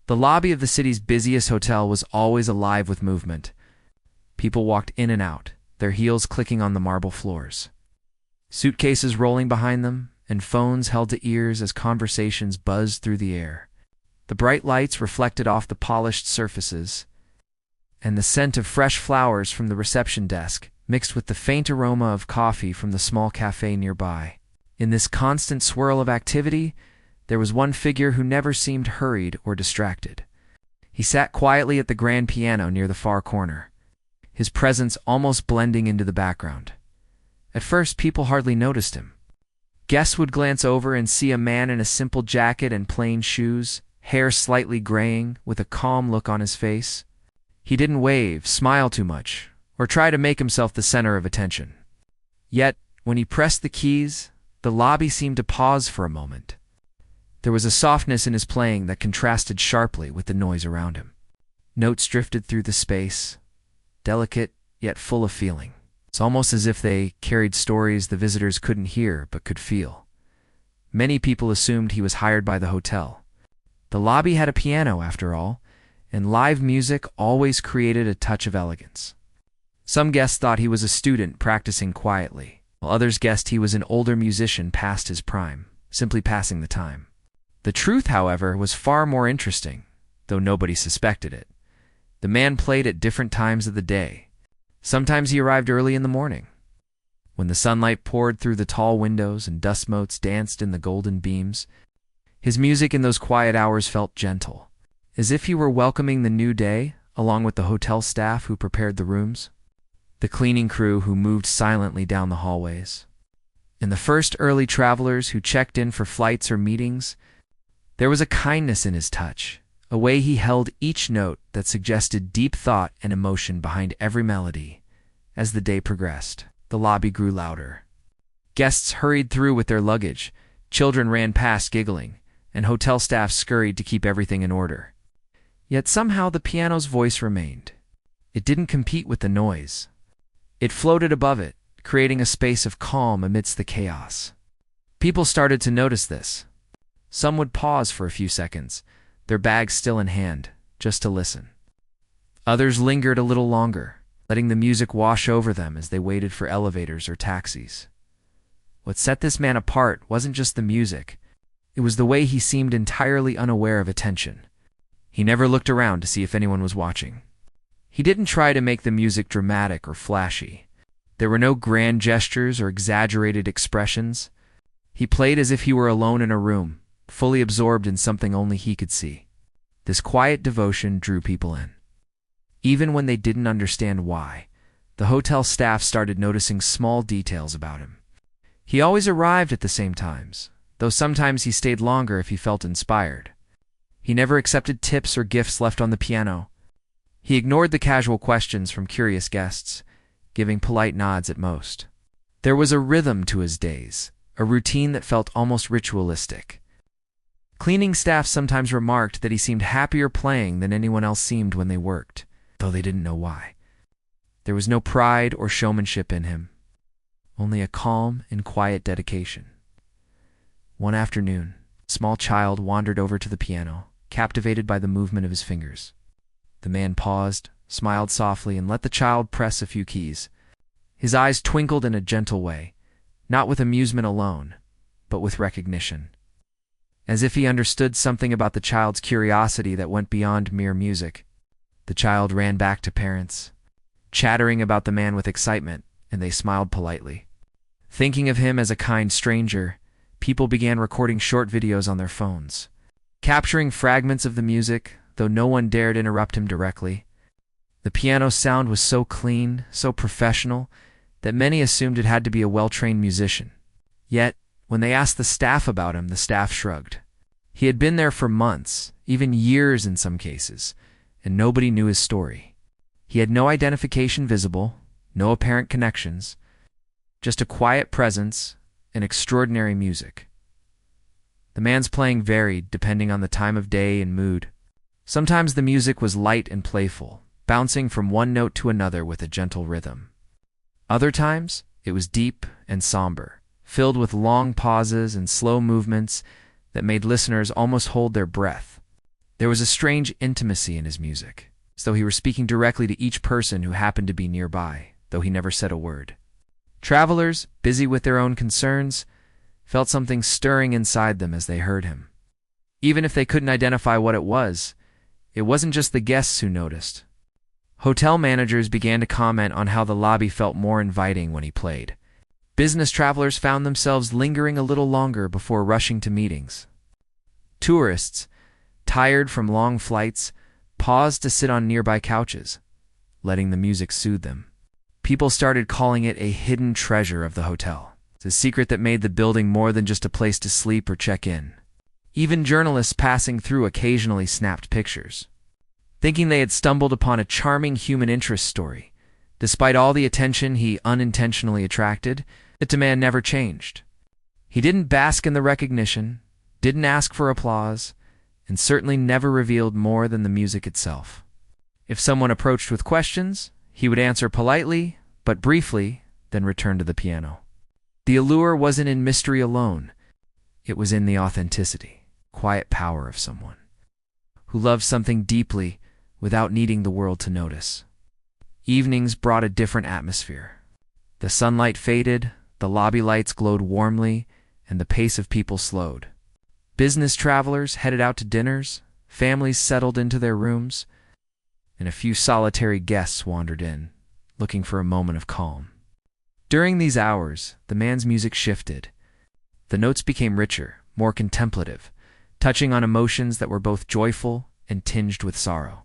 The lobby of the city's busiest hotel was always alive with movement. People walked in and out, their heels clicking on the marble floors. Suitcases rolling behind them, and phones held to ears as conversations buzzed through the air. The bright lights reflected off the polished surfaces, and the scent of fresh flowers from the reception desk mixed with the faint aroma of coffee from the small cafe nearby. In this constant swirl of activity, there was one figure who never seemed hurried or distracted. He sat quietly at the grand piano near the far corner, his presence almost blending into the background. At first, people hardly noticed him. Guests would glance over and see a man in a simple jacket and plain shoes, hair slightly graying, with a calm look on his face. He didn't wave, smile too much, or try to make himself the center of attention. Yet, when he pressed the keys, the lobby seemed to pause for a moment. There was a softness in his playing that contrasted sharply with the noise around him. Notes drifted through the space, delicate yet full of feeling. It's almost as if they carried stories the visitors couldn't hear but could feel. Many people assumed he was hired by the hotel. The lobby had a piano, after all, and live music always created a touch of elegance. Some guests thought he was a student practicing quietly, while others guessed he was an older musician past his prime, simply passing the time. The truth, however, was far more interesting, though nobody suspected it. The man played at different times of the day. Sometimes he arrived early in the morning, when the sunlight poured through the tall windows and dust motes danced in the golden beams. His music in those quiet hours felt gentle, as if he were welcoming the new day, along with the hotel staff who prepared the rooms, the cleaning crew who moved silently down the hallways, and the first early travelers who checked in for flights or meetings. There was a kindness in his touch, a way he held each note that suggested deep thought and emotion behind every melody. As the day progressed, the lobby grew louder. Guests hurried through with their luggage, children ran past giggling, and hotel staff scurried to keep everything in order. Yet somehow the piano's voice remained. It didn't compete with the noise. It floated above it, creating a space of calm amidst the chaos. People started to notice this. Some would pause for a few seconds, their bags still in hand, just to listen. Others lingered a little longer, letting the music wash over them as they waited for elevators or taxis. What set this man apart wasn't just the music. It was the way he seemed entirely unaware of attention. He never looked around to see if anyone was watching. He didn't try to make the music dramatic or flashy. There were no grand gestures or exaggerated expressions. He played as if he were alone in a room, fully absorbed in something only he could see. This quiet devotion drew people in. Even when they didn't understand why, the hotel staff started noticing small details about him. He always arrived at the same times, though sometimes he stayed longer if he felt inspired. He never accepted tips or gifts left on the piano. He ignored the casual questions from curious guests, giving polite nods at most. There was a rhythm to his days, a routine that felt almost ritualistic. Cleaning staff sometimes remarked that he seemed happier playing than anyone else seemed when they worked, though they didn't know why. There was no pride or showmanship in him, only a calm and quiet dedication. One afternoon, a small child wandered over to the piano, captivated by the movement of his fingers. The man paused, smiled softly, and let the child press a few keys. His eyes twinkled in a gentle way, not with amusement alone, but with recognition. As if he understood something about the child's curiosity that went beyond mere music, the child ran back to parents, chattering about the man with excitement, and they smiled politely. Thinking of him as a kind stranger, people began recording short videos on their phones, capturing fragments of the music, though no one dared interrupt him directly. The piano sound was so clean, so professional, that many assumed it had to be a well-trained musician. Yet, when they asked the staff about him, the staff shrugged. He had been there for months, even years in some cases, and nobody knew his story. He had no identification visible, no apparent connections, just a quiet presence and extraordinary music. The man's playing varied depending on the time of day and mood. Sometimes the music was light and playful, bouncing from one note to another with a gentle rhythm. Other times, it was deep and somber, filled with long pauses and slow movements that made listeners almost hold their breath. There was a strange intimacy in his music, as though he were speaking directly to each person who happened to be nearby, though he never said a word. Travelers, busy with their own concerns, felt something stirring inside them as they heard him. Even if they couldn't identify what it wasn't just the guests who noticed. Hotel managers began to comment on how the lobby felt more inviting when he played. Business travelers found themselves lingering a little longer before rushing to meetings. Tourists, tired from long flights, paused to sit on nearby couches, letting the music soothe them. People started calling it a hidden treasure of the hotel. It's a secret that made the building more than just a place to sleep or check in. Even journalists passing through occasionally snapped pictures, thinking they had stumbled upon a charming human interest story. Despite all the attention he unintentionally attracted, the demand never changed. He didn't bask in the recognition, didn't ask for applause, and certainly never revealed more than the music itself. If someone approached with questions, he would answer politely, but briefly, then return to the piano. The allure wasn't in mystery alone. It was in the authenticity, quiet power of someone who loved something deeply without needing the world to notice. Evenings brought a different atmosphere. The sunlight faded, the lobby lights glowed warmly, and the pace of people slowed. Business travelers headed out to dinners, families settled into their rooms, and a few solitary guests wandered in, looking for a moment of calm. During these hours, the man's music shifted. The notes became richer, more contemplative, touching on emotions that were both joyful and tinged with sorrow.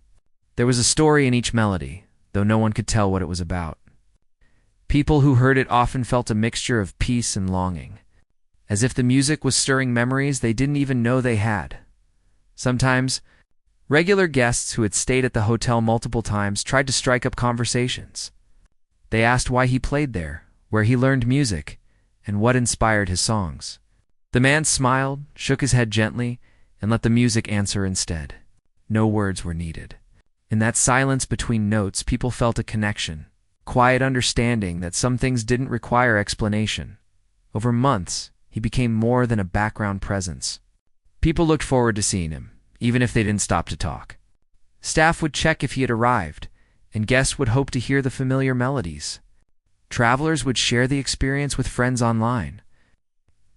There was a story in each melody, though no one could tell what it was about. People who heard it often felt a mixture of peace and longing, as if the music was stirring memories they didn't even know they had. Sometimes, regular guests who had stayed at the hotel multiple times tried to strike up conversations. They asked why he played there, where he learned music, and what inspired his songs. The man smiled, shook his head gently, and let the music answer instead. No words were needed. In that silence between notes, people felt a connection, quiet understanding that some things didn't require explanation. Over months, he became more than a background presence. People looked forward to seeing him, even if they didn't stop to talk. Staff would check if he had arrived, and guests would hope to hear the familiar melodies. Travelers would share the experience with friends online,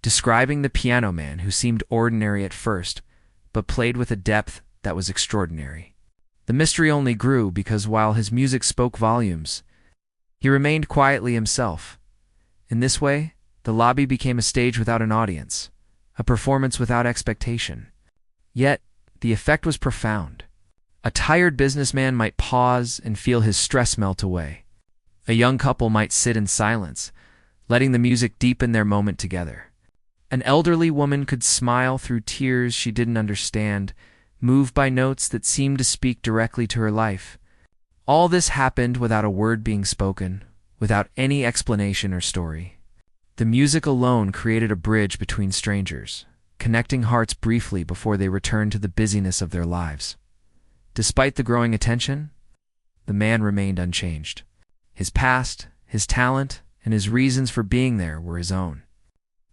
describing the piano man who seemed ordinary at first, but played with a depth that was extraordinary. The mystery only grew because while his music spoke volumes, he remained quietly himself. In this way, the lobby became a stage without an audience, a performance without expectation. Yet, the effect was profound. A tired businessman might pause and feel his stress melt away. A young couple might sit in silence, letting the music deepen their moment together. An elderly woman could smile through tears she didn't understand, moved by notes that seemed to speak directly to her life. All this happened without a word being spoken, without any explanation or story. The music alone created a bridge between strangers, connecting hearts briefly before they returned to the busyness of their lives. Despite the growing attention, the man remained unchanged. His past, his talent, and his reasons for being there were his own.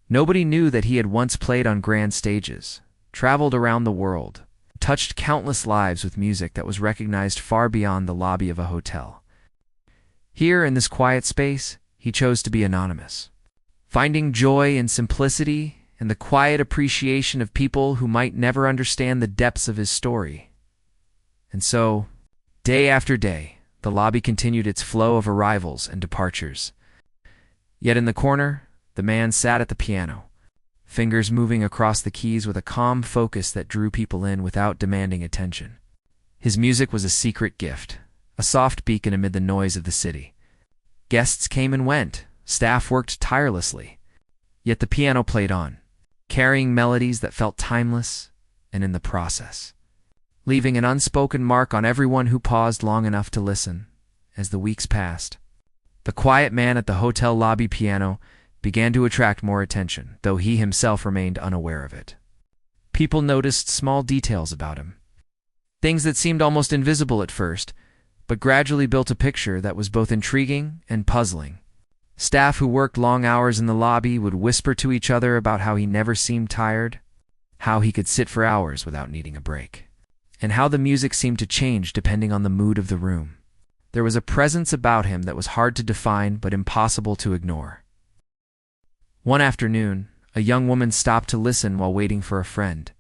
Nobody knew that he had once played on grand stages, traveled around the world, touched countless lives with music that was recognized far beyond the lobby of a hotel. Here, in this quiet space, he chose to be anonymous, finding joy in simplicity and the quiet appreciation of people who might never understand the depths of his story. And so, day after day, the lobby continued its flow of arrivals and departures. Yet in the corner, the man sat at the piano, fingers moving across the keys with a calm focus that drew people in without demanding attention. His music was a secret gift, a soft beacon amid the noise of the city. Guests came and went, staff worked tirelessly, yet the piano played on, carrying melodies that felt timeless and in the process, leaving an unspoken mark on everyone who paused long enough to listen. As the weeks passed, the quiet man at the hotel lobby piano began to attract more attention, though he himself remained unaware of it. People noticed small details about him, things that seemed almost invisible at first, but gradually built a picture that was both intriguing and puzzling. Staff who worked long hours in the lobby would whisper to each other about how he never seemed tired, how he could sit for hours without needing a break. and how the music seemed to change depending on the mood of the room. There was a presence about him that was hard to define but impossible to ignore. One afternoon, a young woman stopped to listen while waiting for a friend.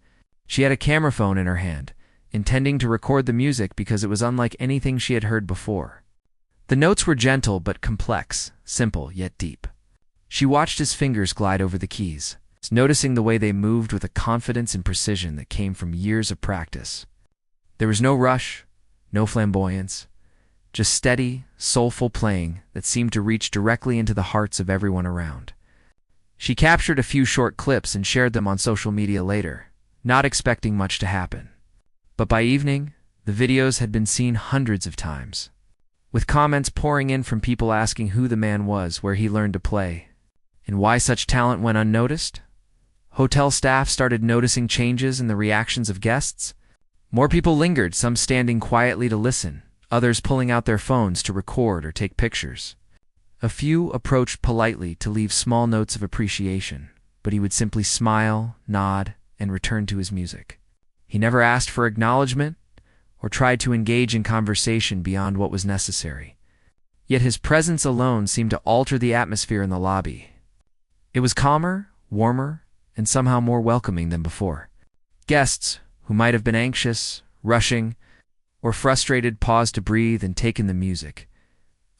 She had a camera phone in her hand, intending to record the music because it was unlike anything she had heard before. The notes were gentle but complex, simple yet deep. She watched his fingers glide over the keys, noticing the way they moved with a confidence and precision that came from years of practice. There was no rush, no flamboyance, just steady, soulful playing that seemed to reach directly into the hearts of everyone around. She captured a few short clips and shared them on social media later, not expecting much to happen. But by evening, the videos had been seen hundreds of times, with comments pouring in from people asking who the man was, where he learned to play, and why such talent went unnoticed. Hotel staff started noticing changes in the reactions of guests. More people lingered, some standing quietly to listen, others pulling out their phones to record or take pictures. A few approached politely to leave small notes of appreciation, but he would simply smile, nod, and return to his music. He never asked for acknowledgement or tried to engage in conversation beyond what was necessary. Yet his presence alone seemed to alter the atmosphere in the lobby. It was calmer, warmer, and somehow more welcoming than before. Guests, who might have been anxious, rushing, or frustrated, paused to breathe and take in the music.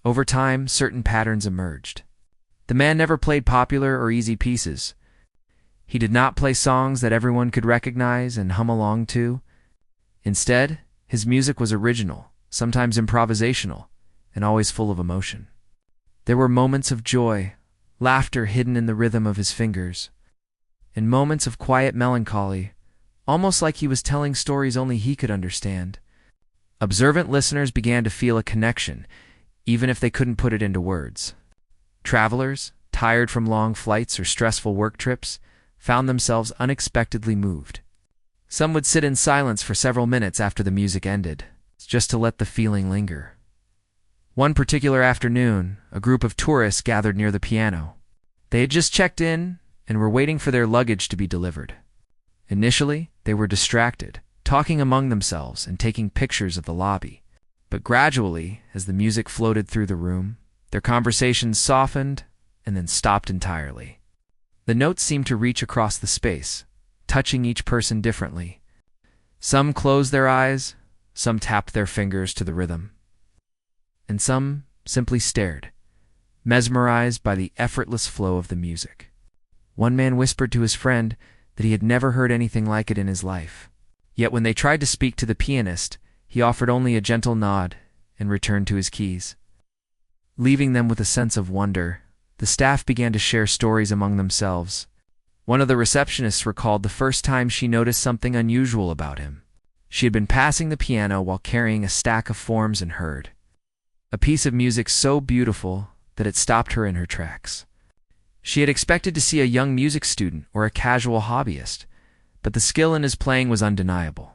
Over time, certain patterns emerged. The man never played popular or easy pieces. He did not play songs that everyone could recognize and hum along to. Instead, his music was original, sometimes improvisational, and always full of emotion. There were moments of joy, laughter hidden in the rhythm of his fingers, and moments of quiet melancholy, almost like he was telling stories only he could understand. Observant listeners began to feel a connection, even if they couldn't put it into words. Travelers, tired from long flights or stressful work trips, found themselves unexpectedly moved. Some would sit in silence for several minutes after the music ended, just to let the feeling linger. One particular afternoon, a group of tourists gathered near the piano. They had just checked in and were waiting for their luggage to be delivered. Initially, they were distracted, talking among themselves and taking pictures of the lobby. But gradually, as the music floated through the room, their conversations softened and then stopped entirely. The notes seemed to reach across the space, touching each person differently. Some closed their eyes, some tapped their fingers to the rhythm, and some simply stared, mesmerized by the effortless flow of the music. One man whispered to his friend that he had never heard anything like it in his life. Yet when they tried to speak to the pianist, he offered only a gentle nod and returned to his keys. Leaving them with a sense of wonder, the staff began to share stories among themselves. One of the receptionists recalled the first time she noticed something unusual about him. She had been passing the piano while carrying a stack of forms and heard a piece of music so beautiful that it stopped her in her tracks. She had expected to see a young music student or a casual hobbyist, but the skill in his playing was undeniable.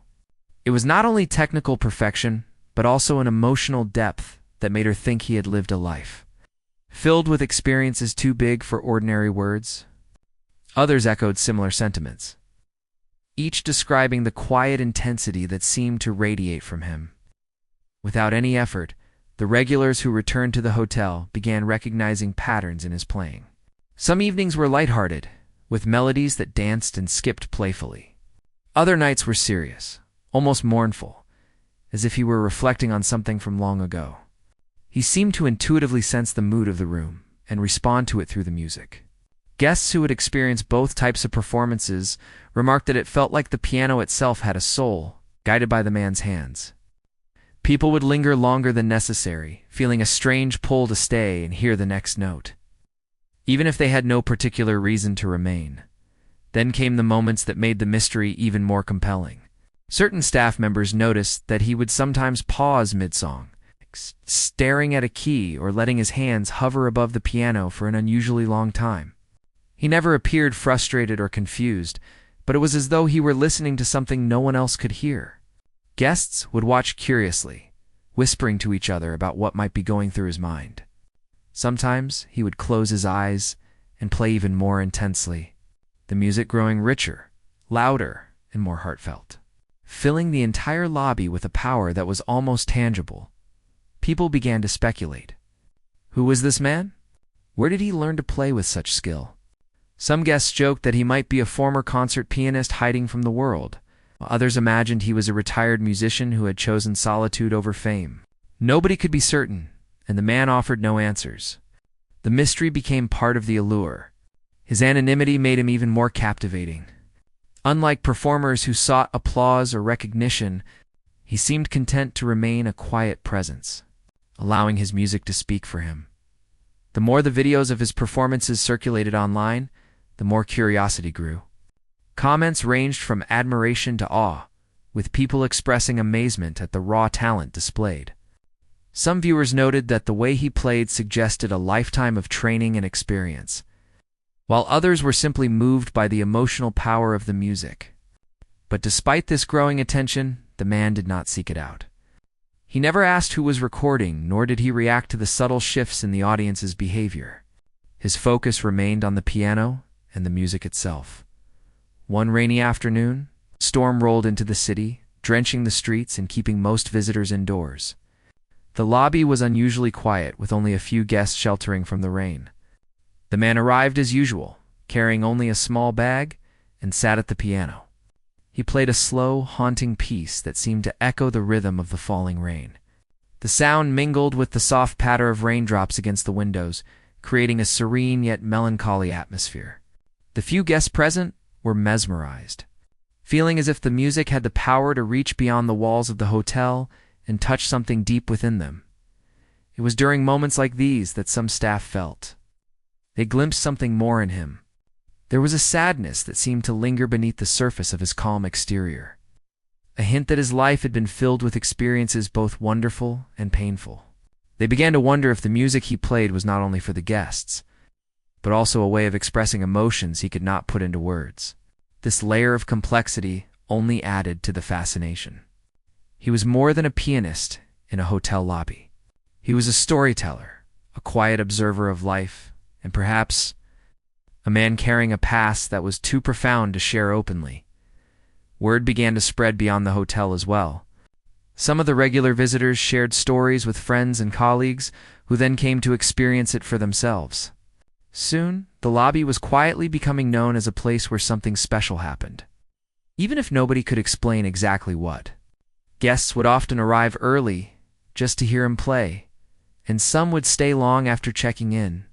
It was not only technical perfection, but also an emotional depth that made her think he had lived a life, filled with experiences too big for ordinary words. Others echoed similar sentiments, each describing the quiet intensity that seemed to radiate from him. Without any effort, the regulars who returned to the hotel began recognizing patterns in his playing. Some evenings were lighthearted, with melodies that danced and skipped playfully. Other nights were serious, almost mournful, as if he were reflecting on something from long ago. He seemed to intuitively sense the mood of the room and respond to it through the music. Guests who had experienced both types of performances remarked that it felt like the piano itself had a soul, guided by the man's hands. People would linger longer than necessary, feeling a strange pull to stay and hear the next note, even if they had no particular reason to remain. Then came the moments that made the mystery even more compelling. Certain staff members noticed that he would sometimes pause mid-song, staring at a key or letting his hands hover above the piano for an unusually long time. He never appeared frustrated or confused, but it was as though he were listening to something no one else could hear. Guests would watch curiously, whispering to each other about what might be going through his mind. Sometimes he would close his eyes and play even more intensely, the music growing richer, louder, and more heartfelt. filling the entire lobby with a power that was almost tangible. People began to speculate. Who was this man? Where did he learn to play with such skill? Some guests joked that he might be a former concert pianist hiding from the world, while others imagined he was a retired musician who had chosen solitude over fame. Nobody could be certain, and the man offered no answers. The mystery became part of the allure. His anonymity made him even more captivating. Unlike performers who sought applause or recognition, he seemed content to remain a quiet presence, allowing his music to speak for him. The more the videos of his performances circulated online, the more curiosity grew. Comments ranged from admiration to awe, with people expressing amazement at the raw talent displayed. Some viewers noted that the way he played suggested a lifetime of training and experience, while others were simply moved by the emotional power of the music. But despite this growing attention, the man did not seek it out. He never asked who was recording, nor did he react to the subtle shifts in the audience's behavior. His focus remained on the piano and the music itself. One rainy afternoon, a storm rolled into the city, drenching the streets and keeping most visitors indoors. The lobby was unusually quiet, with only a few guests sheltering from the rain. The man arrived as usual, carrying only a small bag, and sat at the piano. He played a slow, haunting piece that seemed to echo the rhythm of the falling rain. The sound mingled with the soft patter of raindrops against the windows, creating a serene yet melancholy atmosphere. The few guests present were mesmerized, feeling as if the music had the power to reach beyond the walls of the hotel and touch something deep within them. It was during moments like these that some staff felt. They glimpsed something more in him. There was a sadness that seemed to linger beneath the surface of his calm exterior, a hint that his life had been filled with experiences both wonderful and painful. They began to wonder if the music he played was not only for the guests, but also a way of expressing emotions he could not put into words. This layer of complexity only added to the fascination. He was more than a pianist in a hotel lobby. He was a storyteller, a quiet observer of life, and perhaps a man carrying a past that was too profound to share openly. Word began to spread beyond the hotel as well. Some of the regular visitors shared stories with friends and colleagues who then came to experience it for themselves. Soon, the lobby was quietly becoming known as a place where something special happened, even if nobody could explain exactly what. Guests would often arrive early just to hear him play, and some would stay long after checking in.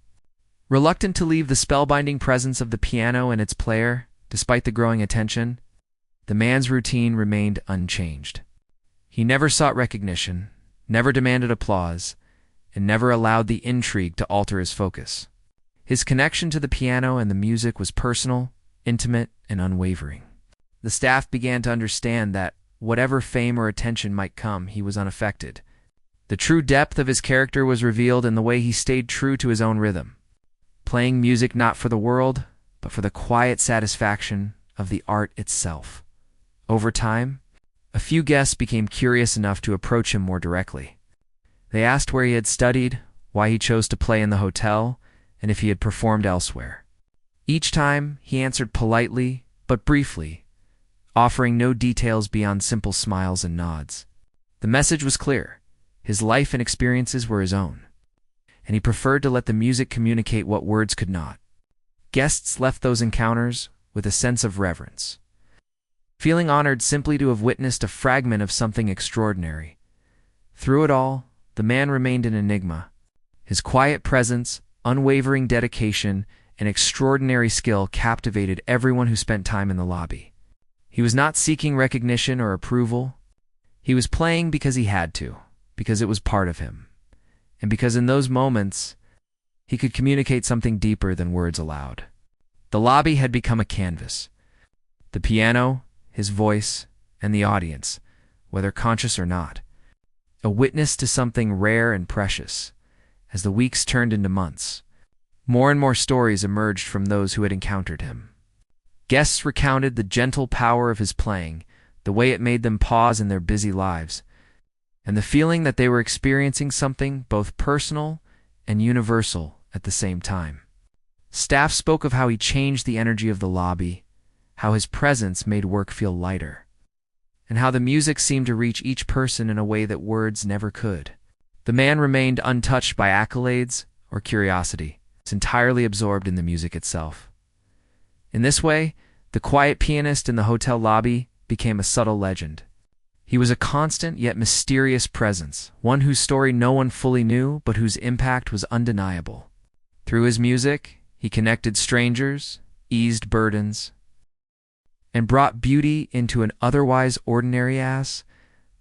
Reluctant to leave the spellbinding presence of the piano and its player, despite the growing attention, the man's routine remained unchanged. He never sought recognition, never demanded applause, and never allowed the intrigue to alter his focus. His connection to the piano and the music was personal, intimate, and unwavering. The staff began to understand that, whatever fame or attention might come, he was unaffected. The true depth of his character was revealed in the way he stayed true to his own rhythm, playing music not for the world, but for the quiet satisfaction of the art itself. Over time, a few guests became curious enough to approach him more directly. They asked where he had studied, why he chose to play in the hotel, and if he had performed elsewhere. Each time, he answered politely, but briefly, offering no details beyond simple smiles and nods. The message was clear. His life and experiences were his own, and he preferred to let the music communicate what words could not. Guests left those encounters with a sense of reverence, feeling honored simply to have witnessed a fragment of something extraordinary. Through it all, the man remained an enigma. His quiet presence, unwavering dedication, and extraordinary skill captivated everyone who spent time in the lobby. He was not seeking recognition or approval. He was playing because he had to, because it was part of him, and because in those moments, he could communicate something deeper than words allowed. The lobby had become a canvas. The piano, his voice, and the audience, whether conscious or not, a witness to something rare and precious. As the weeks turned into months, more and more stories emerged from those who had encountered him. Guests recounted the gentle power of his playing, the way it made them pause in their busy lives, and the feeling that they were experiencing something both personal and universal at the same time. Staff spoke of how he changed the energy of the lobby, how his presence made work feel lighter. and how the music seemed to reach each person in a way that words never could. The man remained untouched by accolades or curiosity, entirely absorbed in the music itself. In this way, the quiet pianist in the hotel lobby became a subtle legend. He was a constant yet mysterious presence, one whose story no one fully knew but whose impact was undeniable. Through his music, he connected strangers, eased burdens, and brought beauty into an otherwise ordinary ass.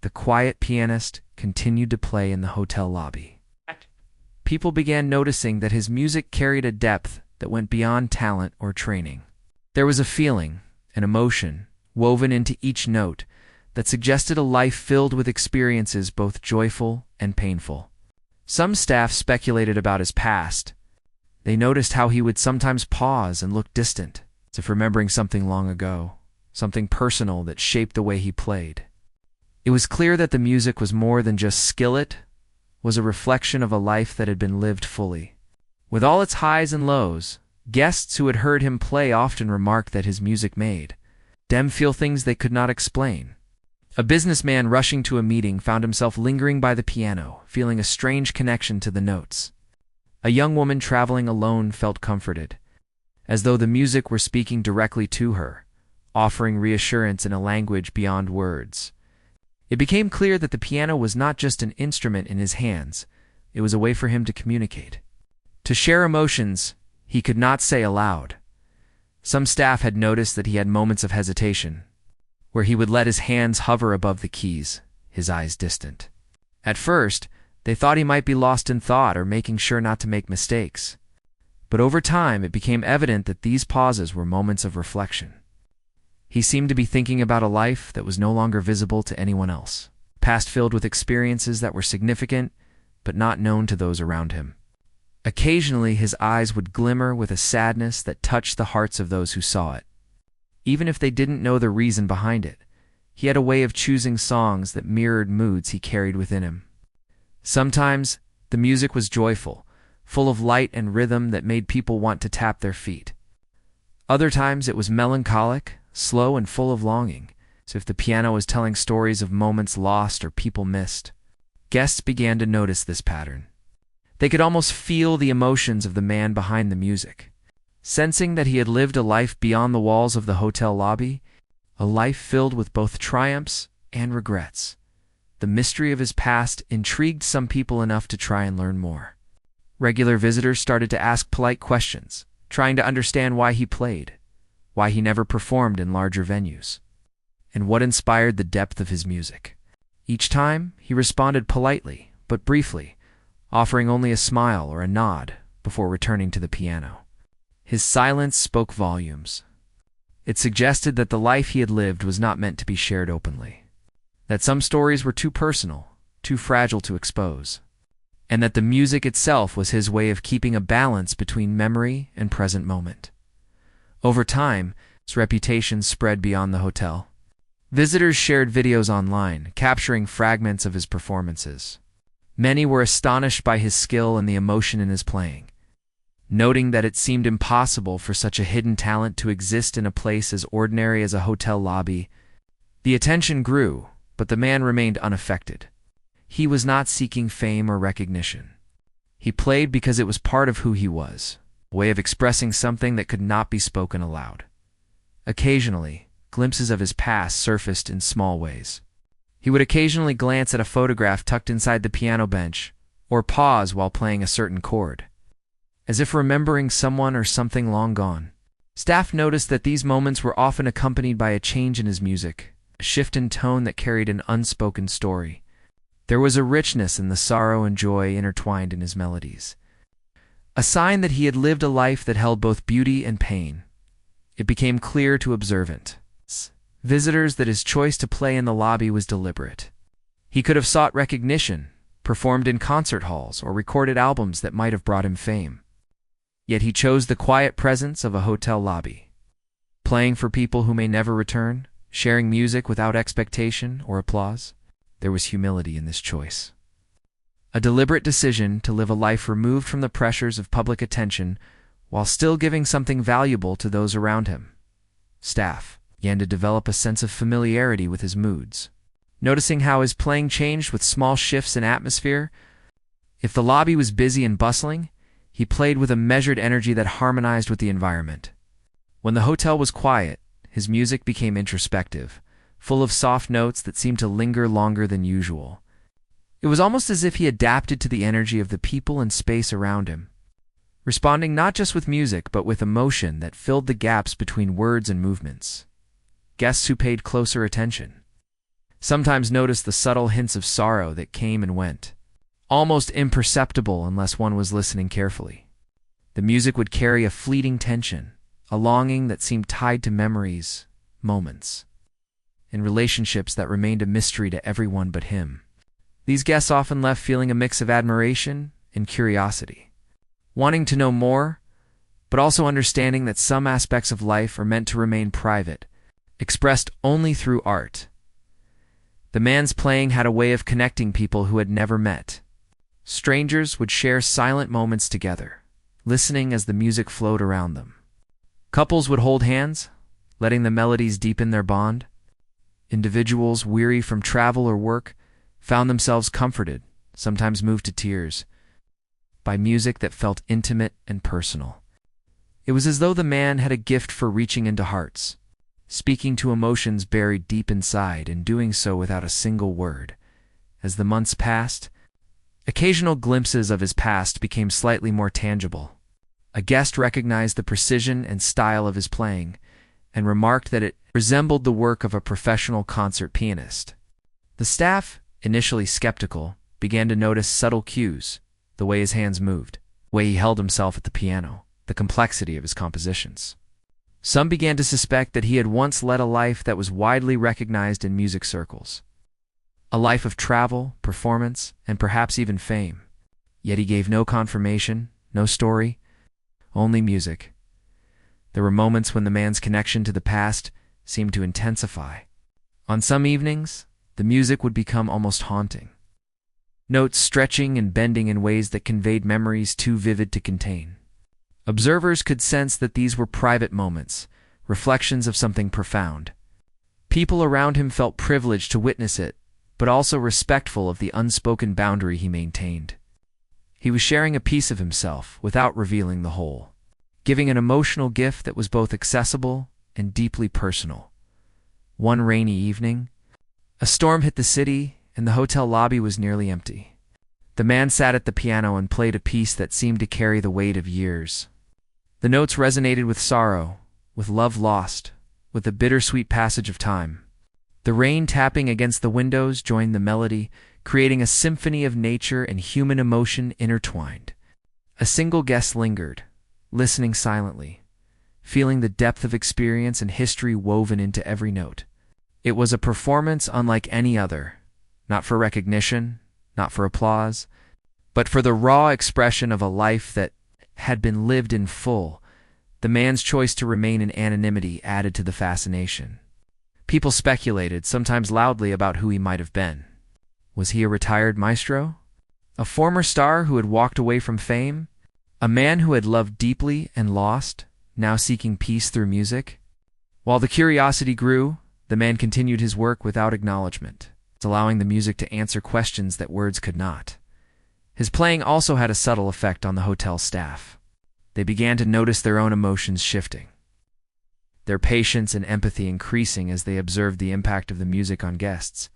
The quiet pianist continued to play in the hotel lobby. People began noticing that his music carried a depth that went beyond talent or training. There was a feeling, an emotion, woven into each note that suggested a life filled with experiences both joyful and painful. Some staff speculated about his past. They noticed how he would sometimes pause and look distant, as if remembering something long ago, something personal that shaped the way he played. It was clear that the music was more than just skill, it was a reflection of a life that had been lived fully. With all its highs and lows, guests who had heard him play often remarked that his music made them feel things they could not explain. A businessman rushing to a meeting found himself lingering by the piano, feeling a strange connection to the notes. A young woman traveling alone felt comforted, as though the music were speaking directly to her, offering reassurance in a language beyond words. It became clear that the piano was not just an instrument in his hands, it was a way for him to communicate, to share emotions he could not say aloud. Some staff had noticed that he had moments of hesitation, where he would let his hands hover above the keys, his eyes distant. At first, they thought he might be lost in thought or making sure not to make mistakes. But over time, it became evident that these pauses were moments of reflection. He seemed to be thinking about a life that was no longer visible to anyone else, past filled with experiences that were significant but not known to those around him. Occasionally, his eyes would glimmer with a sadness that touched the hearts of those who saw it. Even if they didn't know the reason behind it, he had a way of choosing songs that mirrored moods he carried within him. Sometimes, the music was joyful, full of light and rhythm that made people want to tap their feet. Other times, it was melancholic, slow and full of longing, as if the piano was telling stories of moments lost or people missed. Guests began to notice this pattern. They could almost feel the emotions of the man behind the music. Sensing that he had lived a life beyond the walls of the hotel lobby, a life filled with both triumphs and regrets. The mystery of his past intrigued some people enough to try and learn more. Regular visitors started to ask polite questions, trying to understand why he played, why he never performed in larger venues, and what inspired the depth of his music. Each time, he responded politely, but briefly, offering only a smile or a nod before returning to the piano. His silence spoke volumes. It suggested that the life he had lived was not meant to be shared openly, that some stories were too personal, too fragile to expose, and that the music itself was his way of keeping a balance between memory and present moment. Over time, his reputation spread beyond the hotel. Visitors shared videos online, capturing fragments of his performances. Many were astonished by his skill and the emotion in his playing, noting that it seemed impossible for such a hidden talent to exist in a place as ordinary as a hotel lobby. The attention grew, but the man remained unaffected. He was not seeking fame or recognition. He played because it was part of who he was, a way of expressing something that could not be spoken aloud. Occasionally, glimpses of his past surfaced in small ways. He would occasionally glance at a photograph tucked inside the piano bench, or pause while playing a certain chord, as if remembering someone or something long gone. Staff noticed that these moments were often accompanied by a change in his music, a shift in tone that carried an unspoken story. There was a richness in the sorrow and joy intertwined in his melodies, a sign that he had lived a life that held both beauty and pain. It became clear to observant visitors that his choice to play in the lobby was deliberate. He could have sought recognition, performed in concert halls, or recorded albums that might have brought him fame. Yet he chose the quiet presence of a hotel lobby, playing for people who may never return, sharing music without expectation or applause. There was humility in this choice. A deliberate decision to live a life removed from the pressures of public attention while still giving something valuable to those around him. Staff began to develop a sense of familiarity with his moods. Noticing how his playing changed with small shifts in atmosphere, if the lobby was busy and bustling, he played with a measured energy that harmonized with the environment. When the hotel was quiet, his music became introspective, full of soft notes that seemed to linger longer than usual. It was almost as if he adapted to the energy of the people and space around him, responding not just with music but with emotion that filled the gaps between words and movements. Guests who paid closer attention sometimes noticed the subtle hints of sorrow that came and went, almost imperceptible unless one was listening carefully. The music would carry a fleeting tension, a longing that seemed tied to memories, moments, and relationships that remained a mystery to everyone but him. These guests often left feeling a mix of admiration and curiosity, wanting to know more, but also understanding that some aspects of life are meant to remain private, expressed only through art. The man's playing had a way of connecting people who had never met. Strangers would share silent moments together, listening as the music flowed around them. Couples would hold hands, letting the melodies deepen their bond. Individuals weary from travel or work found themselves comforted, sometimes moved to tears, by music that felt intimate and personal. It was as though the man had a gift for reaching into hearts, speaking to emotions buried deep inside and doing so without a single word. As the months passed, occasional glimpses of his past became slightly more tangible. A guest recognized the precision and style of his playing and remarked that it resembled the work of a professional concert pianist. The staff, initially skeptical, began to notice subtle cues, the way his hands moved, the way he held himself at the piano, the complexity of his compositions. Some began to suspect that he had once led a life that was widely recognized in music circles, a life of travel, performance, and perhaps even fame. Yet he gave no confirmation, no story, only music. There were moments when the man's connection to the past seemed to intensify. On some evenings, the music would become almost haunting, notes stretching and bending in ways that conveyed memories too vivid to contain. Observers could sense that these were private moments, reflections of something profound. People around him felt privileged to witness it, but also respectful of the unspoken boundary he maintained. He was sharing a piece of himself without revealing the whole, giving an emotional gift that was both accessible and deeply personal. One rainy evening, a storm hit the city and the hotel lobby was nearly empty. The man sat at the piano and played a piece that seemed to carry the weight of years. The notes resonated with sorrow, with love lost, with the bittersweet passage of time. The rain tapping against the windows joined the melody, creating a symphony of nature and human emotion intertwined. A single guest lingered, listening silently, feeling the depth of experience and history woven into every note. It was a performance unlike any other, not for recognition, not for applause, but for the raw expression of a life that had been lived in full. The man's choice to remain in anonymity added to the fascination. People speculated, sometimes loudly, about who he might have been. Was he a retired maestro? A former star who had walked away from fame? A man who had loved deeply and lost, now seeking peace through music? While the curiosity grew, the man continued his work without acknowledgement, allowing the music to answer questions that words could not. His playing also had a subtle effect on the hotel staff. They began to notice their own emotions shifting, their patience and empathy increasing as they observed the impact of the music on guests.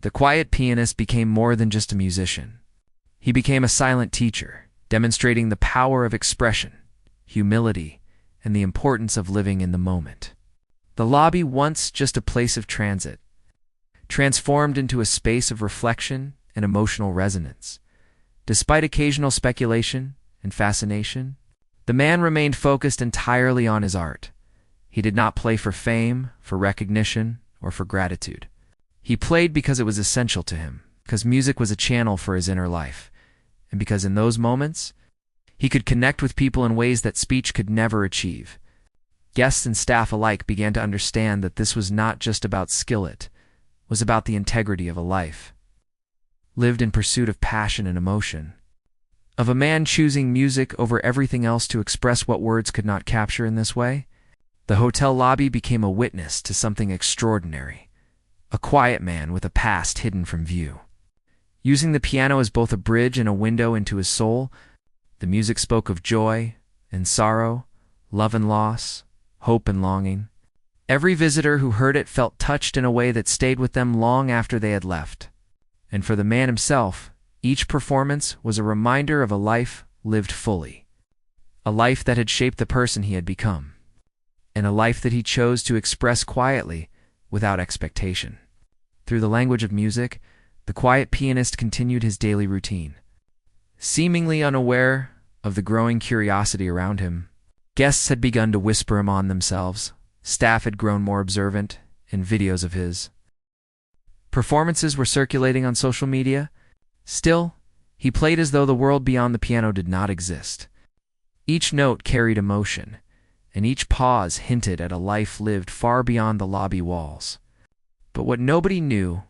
The quiet pianist became more than just a musician. He became a silent teacher, demonstrating the power of expression, humility, and the importance of living in the moment. The lobby, once just a place of transit, transformed into a space of reflection and emotional resonance. Despite occasional speculation and fascination, the man remained focused entirely on his art. He did not play for fame, for recognition, or for gratitude. He played because it was essential to him, because music was a channel for his inner life, and because in those moments, he could connect with people in ways that speech could never achieve. Guests and staff alike began to understand that this was not just about skill, it was about the integrity of a life, lived in pursuit of passion and emotion, of a man choosing music over everything else to express what words could not capture in this way. The hotel lobby became a witness to something extraordinary, a quiet man with a past hidden from view. Using the piano as both a bridge and a window into his soul, the music spoke of joy and sorrow, love and loss, hope and longing. Every visitor who heard it felt touched in a way that stayed with them long after they had left. And for the man himself, each performance was a reminder of a life lived fully, a life that had shaped the person he had become, and a life that he chose to express quietly, without expectation. Through the language of music, the quiet pianist continued his daily routine. Seemingly unaware of the growing curiosity around him, guests had begun to whisper among themselves, staff had grown more observant, and videos of his performances were circulating on social media. Still, he played as though the world beyond the piano did not exist. Each note carried emotion, and each pause hinted at a life lived far beyond the lobby walls. But what nobody knew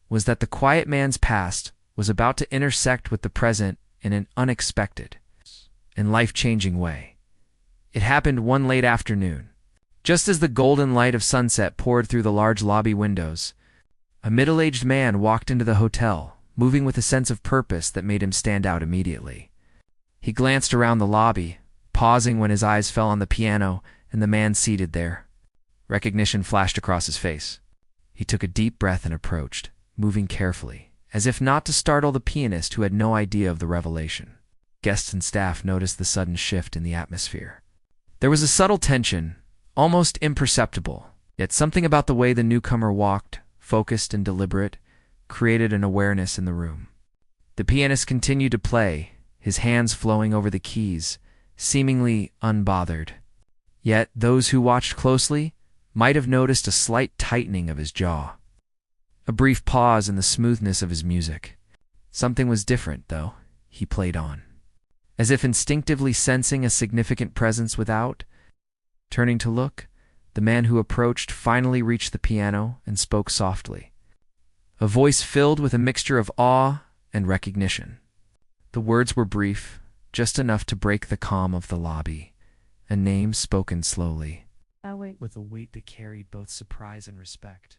was that the quiet man's past was about to intersect with the present in an unexpected and life-changing way. It happened one late afternoon. Just as the golden light of sunset poured through the large lobby windows, a middle-aged man walked into the hotel, moving with a sense of purpose that made him stand out immediately. He glanced around the lobby, pausing when his eyes fell on the piano and the man seated there. Recognition flashed across his face. He took a deep breath and approached, moving carefully, as if not to startle the pianist who had no idea of the revelation. Guests and staff noticed the sudden shift in the atmosphere. There was a subtle tension, almost imperceptible, yet something about the way the newcomer walked, focused and deliberate, created an awareness in the room. The pianist continued to play, his hands flowing over the keys, seemingly unbothered. Yet those who watched closely might have noticed a slight tightening of his jaw, a brief pause in the smoothness of his music. Something was different, though. He played on, as if instinctively sensing a significant presence without. Turning to look, the man who approached finally reached the piano and spoke softly, a voice filled with a mixture of awe and recognition. The words were brief, just enough to break the calm of the lobby, a name spoken slowly, with a weight that carried both surprise and respect.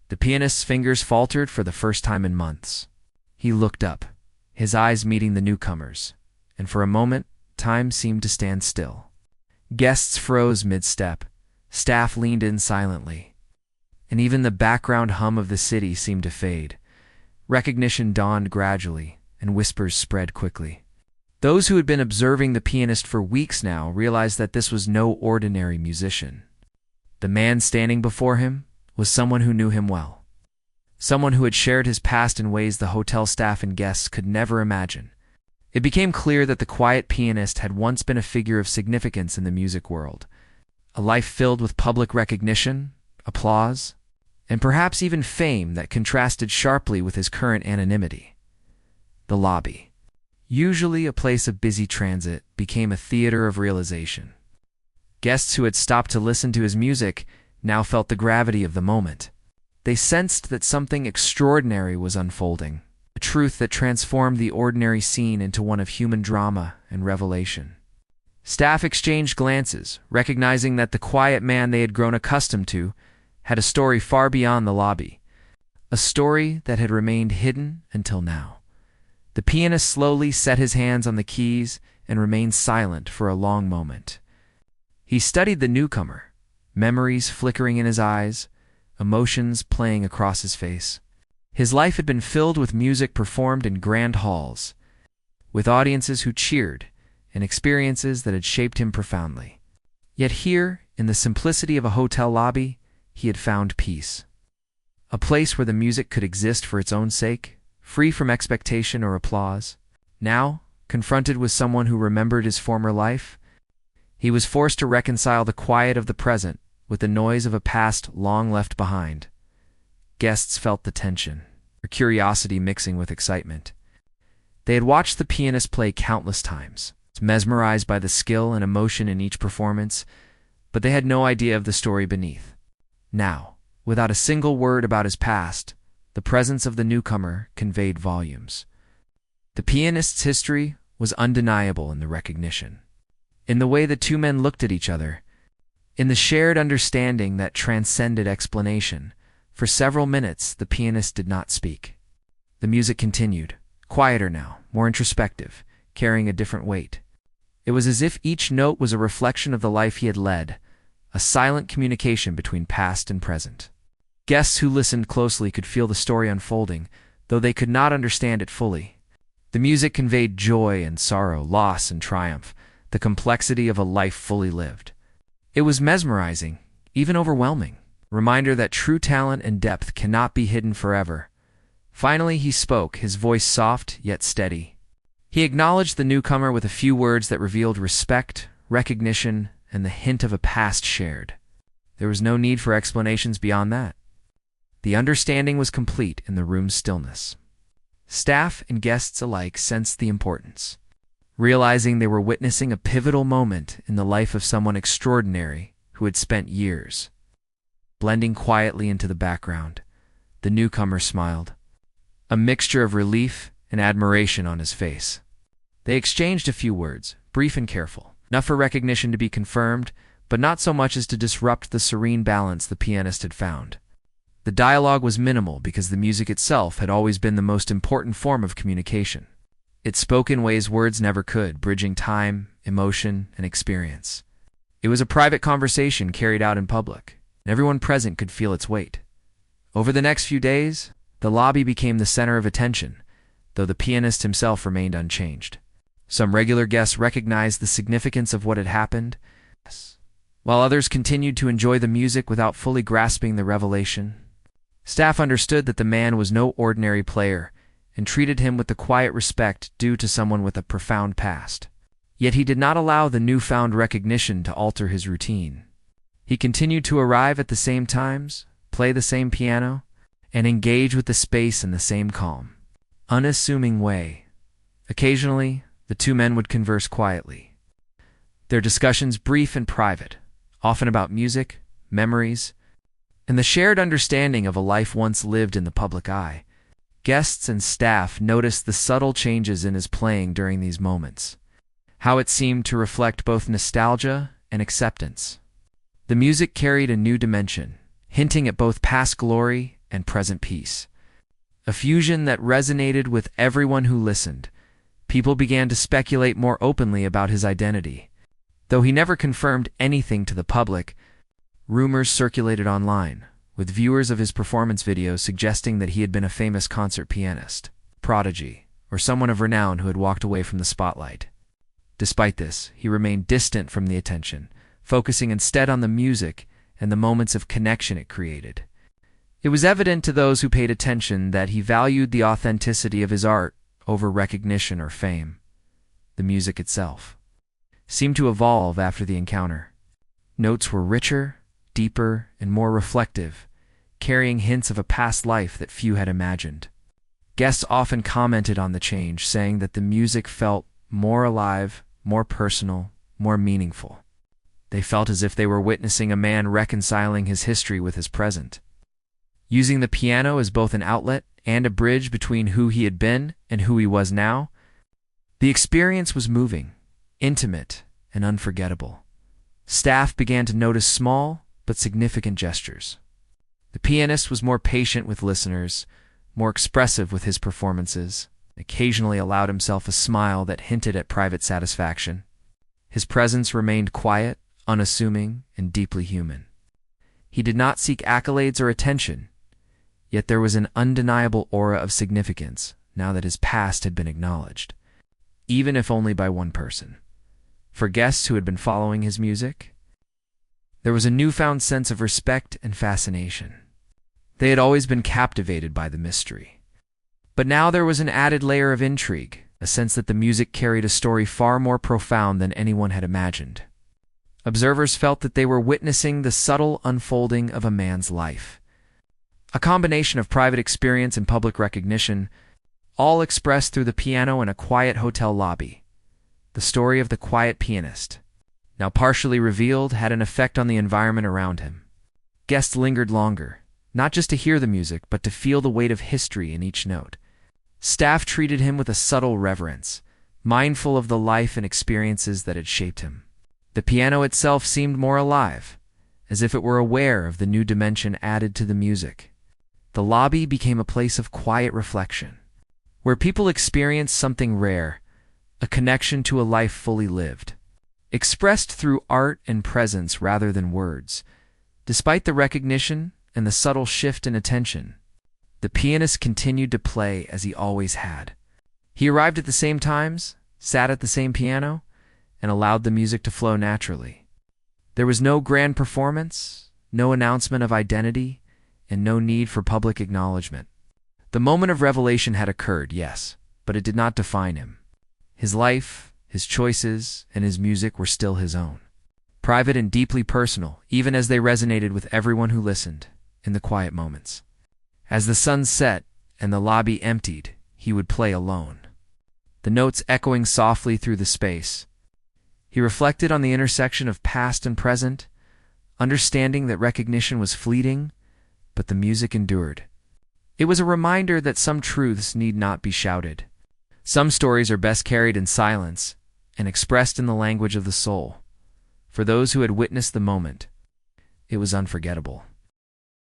The pianist's fingers faltered for the first time in months. He looked up, his eyes meeting the newcomer's, and for a moment, time seemed to stand still. Guests froze mid-step, staff leaned in silently, and even the background hum of the city seemed to fade. Recognition dawned gradually, and whispers spread quickly. Those who had been observing the pianist for weeks now realized that this was no ordinary musician. The man standing before him was someone who knew him well, someone who had shared his past in ways the hotel staff and guests could never imagine. It became clear that the quiet pianist had once been a figure of significance in the music world, a life filled with public recognition, applause, and perhaps even fame that contrasted sharply with his current anonymity. The lobby, usually a place of busy transit, became a theater of realization. Guests who had stopped to listen to his music now felt the gravity of the moment. They sensed that something extraordinary was unfolding, a truth that transformed the ordinary scene into one of human drama and revelation. Staff exchanged glances, recognizing that the quiet man they had grown accustomed to had a story far beyond the lobby, a story that had remained hidden until now. The pianist slowly set his hands on the keys and remained silent for a long moment. He studied the newcomer, memories flickering in his eyes, emotions playing across his face. His life had been filled with music performed in grand halls, with audiences who cheered, and experiences that had shaped him profoundly. Yet here, in the simplicity of a hotel lobby, he had found peace. A place where the music could exist for its own sake, free from expectation or applause. Now, confronted with someone who remembered his former life, he was forced to reconcile the quiet of the present with the noise of a past long left behind. Guests felt the tension, their curiosity mixing with excitement. They had watched the pianist play countless times, mesmerized by the skill and emotion in each performance, but they had no idea of the story beneath. Now, without a single word about his past, the presence of the newcomer conveyed volumes. The pianist's history was undeniable in the recognition, in the way the two men looked at each other, In the shared understanding that transcended explanation, for several minutes the pianist did not speak. The music continued, quieter now, more introspective, carrying a different weight. It was as if each note was a reflection of the life he had led, a silent communication between past and present. Guests who listened closely could feel the story unfolding, though they could not understand it fully. The music conveyed joy and sorrow, loss and triumph, the complexity of a life fully lived. It was mesmerizing, even overwhelming, a reminder that true talent and depth cannot be hidden forever. Finally he spoke, his voice soft yet steady. He acknowledged the newcomer with a few words that revealed respect, recognition, and the hint of a past shared. There was no need for explanations beyond that. The understanding was complete in the room's stillness. Staff and guests alike sensed the importance, realizing they were witnessing a pivotal moment in the life of someone extraordinary who had spent years. Blending quietly into the background, the newcomer smiled, a mixture of relief and admiration on his face. They exchanged a few words, brief and careful, enough for recognition to be confirmed, but not so much as to disrupt the serene balance the pianist had found. The dialogue was minimal because the music itself had always been the most important form of communication. It spoke in ways words never could, bridging time, emotion, and experience. It was a private conversation carried out in public, and everyone present could feel its weight. Over the next few days, the lobby became the center of attention, though the pianist himself remained unchanged. Some regular guests recognized the significance of what had happened, while others continued to enjoy the music without fully grasping the revelation. Staff understood that the man was no ordinary player and treated him with the quiet respect due to someone with a profound past. Yet he did not allow the newfound recognition to alter his routine. He continued to arrive at the same times, play the same piano, and engage with the space in the same calm, unassuming way. Occasionally, the two men would converse quietly, their discussions brief and private, often about music, memories, and the shared understanding of a life once lived in the public eye. Guests and staff noticed the subtle changes in his playing during these moments, how it seemed to reflect both nostalgia and acceptance. The music carried a new dimension, hinting at both past glory and present peace. A fusion that resonated with everyone who listened. People began to speculate more openly about his identity. Though he never confirmed anything to the public, rumors circulated online, with viewers of his performance videos suggesting that he had been a famous concert pianist, prodigy, or someone of renown who had walked away from the spotlight. Despite this, he remained distant from the attention, focusing instead on the music and the moments of connection it created. It was evident to those who paid attention that he valued the authenticity of his art over recognition or fame. The music itself seemed to evolve after the encounter. Notes were richer, deeper, and more reflective, carrying hints of a past life that few had imagined. Guests often commented on the change, saying that the music felt more alive, more personal, more meaningful. They felt as if they were witnessing a man reconciling his history with his present, using the piano as both an outlet and a bridge between who he had been and who he was now. The experience was moving, intimate, and unforgettable. Staff began to notice small but significant gestures. The pianist was more patient with listeners, more expressive with his performances, occasionally allowed himself a smile that hinted at private satisfaction. His presence remained quiet, unassuming, and deeply human. He did not seek accolades or attention, yet there was an undeniable aura of significance now that his past had been acknowledged, even if only by one person. For guests who had been following his music, there was a newfound sense of respect and fascination. They had always been captivated by the mystery. But now there was an added layer of intrigue, a sense that the music carried a story far more profound than anyone had imagined. Observers felt that they were witnessing the subtle unfolding of a man's life. A combination of private experience and public recognition, all expressed through the piano in a quiet hotel lobby. The story of the quiet pianist, now partially revealed, had an effect on the environment around him. Guests lingered longer, not just to hear the music, but to feel the weight of history in each note. Staff treated him with a subtle reverence, mindful of the life and experiences that had shaped him. The piano itself seemed more alive, as if it were aware of the new dimension added to the music. The lobby became a place of quiet reflection, where people experienced something rare, a connection to a life fully lived, expressed through art and presence rather than words. Despite the recognition and the subtle shift in attention, the pianist continued to play as he always had. He arrived at the same times, sat at the same piano, and allowed the music to flow naturally. There was no grand performance, no announcement of identity, and no need for public acknowledgement. The moment of revelation had occurred, yes, but it did not define him. His life, his choices, and his music were still his own. Private and deeply personal, even as they resonated with everyone who listened, in the quiet moments. As the sun set and the lobby emptied, he would play alone, the notes echoing softly through the space. He reflected on the intersection of past and present, understanding that recognition was fleeting, but the music endured. It was a reminder that some truths need not be shouted. Some stories are best carried in silence and expressed in the language of the soul. For those who had witnessed the moment, it was unforgettable.